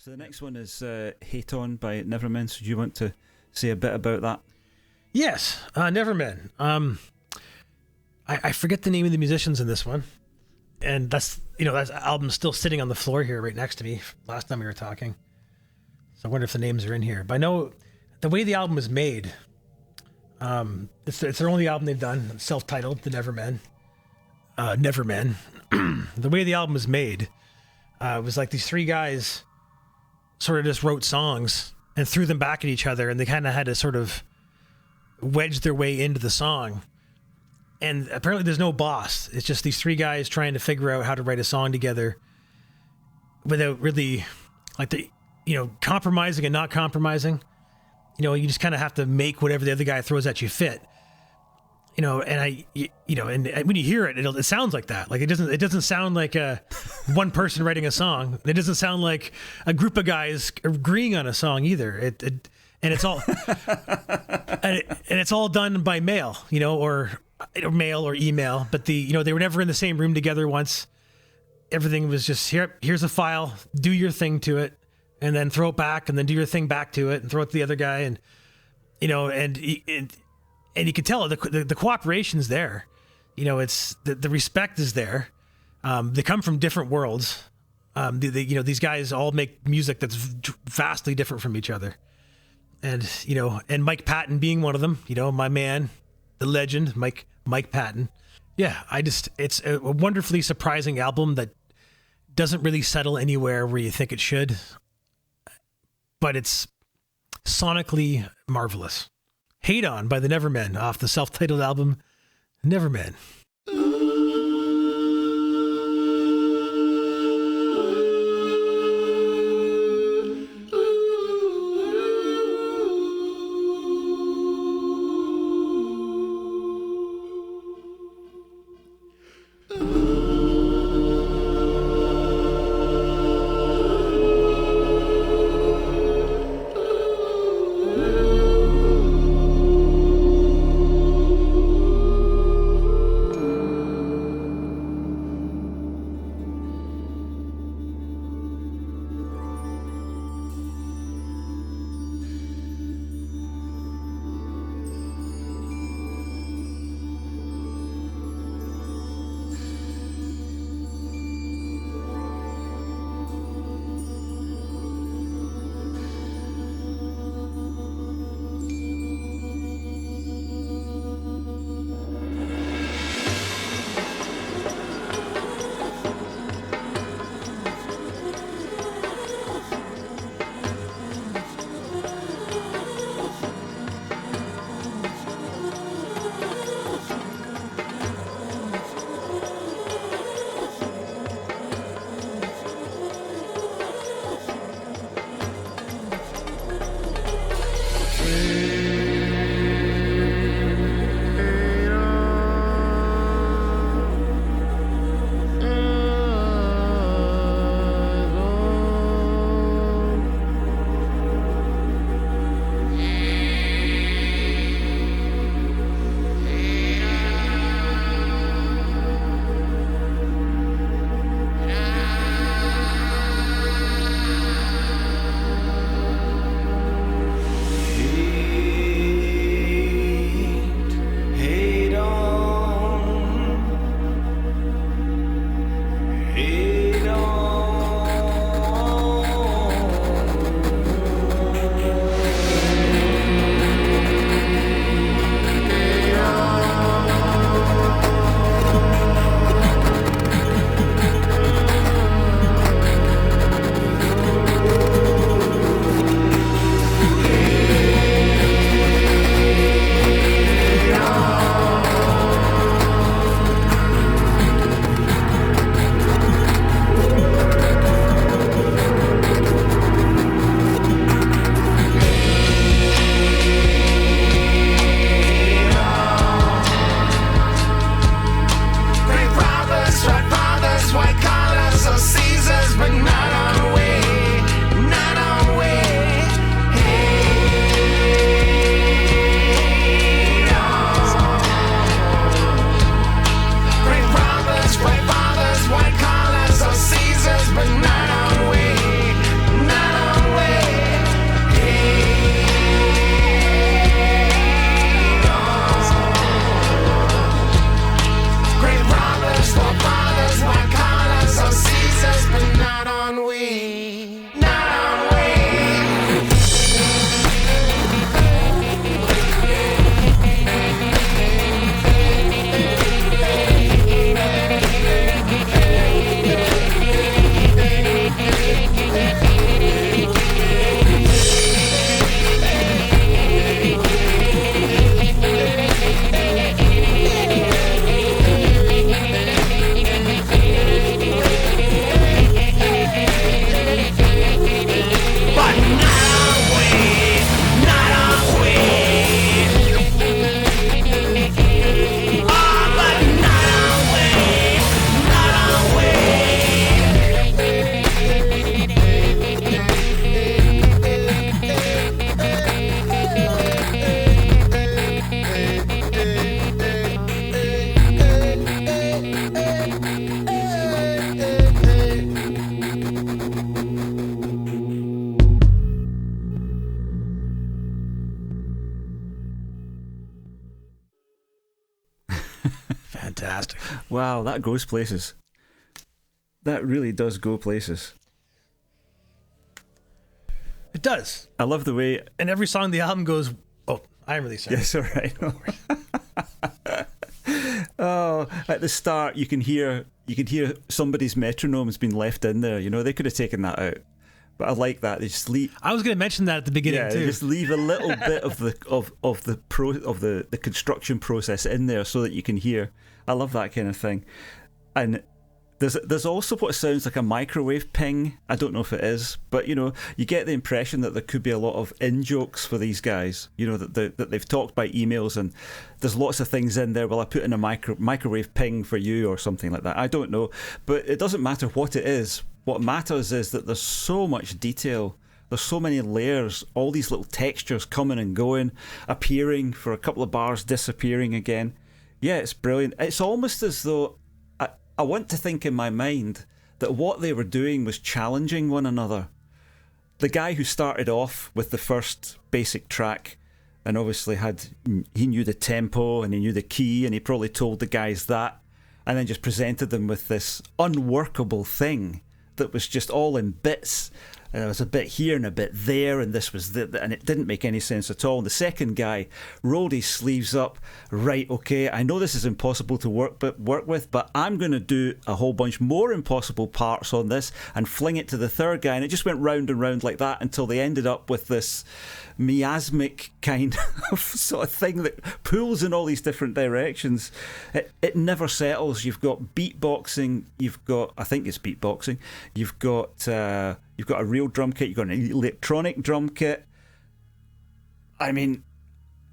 So the next one is Hate On by Nevermen. So do you want to say a bit about that? Yes, Nevermen. I forget the name of the musicians in this one. And that album's still sitting on the floor here right next to me last time we were talking. So I wonder if the names are in here. But I know the way the album was made, it's their only album they've done, self-titled, The Nevermen. Nevermen. The way the album was made, it was like these three guys sort of just wrote songs and threw them back at each other, and they kind of had to sort of wedge their way into the song. And apparently there's no boss. It's just these three guys trying to figure out how to write a song together without really compromising and not compromising. You just kind of have to make whatever the other guy throws at you fit. And when you hear it, it sounds like that. Like it doesn't sound like one person writing a song. It doesn't sound like a group of guys agreeing on a song either. And it's all and it's all done by mail, or mail or email. But they were never in the same room together once. Everything was just here's a file, do your thing to it, and then throw it back, and then do your thing back to it, and throw it to the other guy, and and you can tell the cooperation's there. It's the respect is there. They come from different worlds. These guys all make music that's vastly different from each other. And Mike Patton being one of them, my man, the legend, Mike Patton. Yeah, it's a wonderfully surprising album that doesn't really settle anywhere where you think it should, but it's sonically marvelous. Hate On by the Nevermen off the self-titled album Nevermen. fantastic. Wow, that goes places. That really does go places. It does. I love the way. And every song on the album goes, oh, I'm really sorry. Yes, all right. Oh, at the start you can hear somebody's metronome has been left in there. You know, they could have taken that out. But I like that. They just leave. I was going to mention that at the beginning too. They just leave a little bit of the construction process in there so that you can hear. I love that kind of thing. And there's also what sounds like a microwave ping. I don't know if it is, but you know, you get the impression that there could be a lot of in-jokes for these guys. You know, that they've talked by emails, and there's lots of things in there. Well, I put in a microwave ping for you or something like that. I don't know, but it doesn't matter what it is. What matters is that there's so much detail. There's so many layers, all these little textures coming and going, appearing for a couple of bars, disappearing again. Yeah, it's brilliant. It's almost as though I want to think in my mind that what they were doing was challenging one another. The guy who started off with the first basic track and obviously he knew the tempo and he knew the key, and he probably told the guys that, and then just presented them with this unworkable thing that was just all in bits. And there was a bit here and a bit there, and this was and it didn't make any sense at all. And the second guy rolled his sleeves up. Right, okay, I know this is impossible to work with, but I'm going to do a whole bunch more impossible parts on this and fling it to the third guy. And it just went round and round like that until they ended up with this miasmic kind of sort of thing that pulls in all these different directions. It never settles. You've got beatboxing. I think it's beatboxing. You've got a real drum kit. You've got an electronic drum kit. I mean,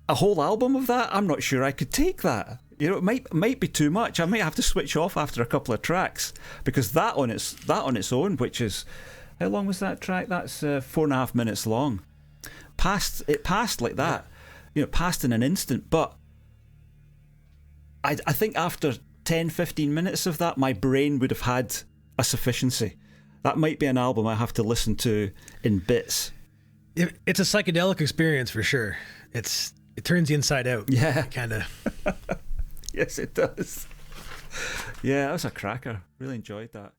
a whole album of that, I'm not sure I could take that. You know, it might be too much. I might have to switch off after a couple of tracks, because that on its own, which is, how long was that track? That's 4.5 minutes long. It passed like that. You know, passed in an instant. But I think after 10, 15 minutes of that, my brain would have had a sufficiency. That might be an album I have to listen to in bits. It's a psychedelic experience for sure. It turns you inside out. Yeah. Kind of. Yes, it does. Yeah, that was a cracker. Really enjoyed that.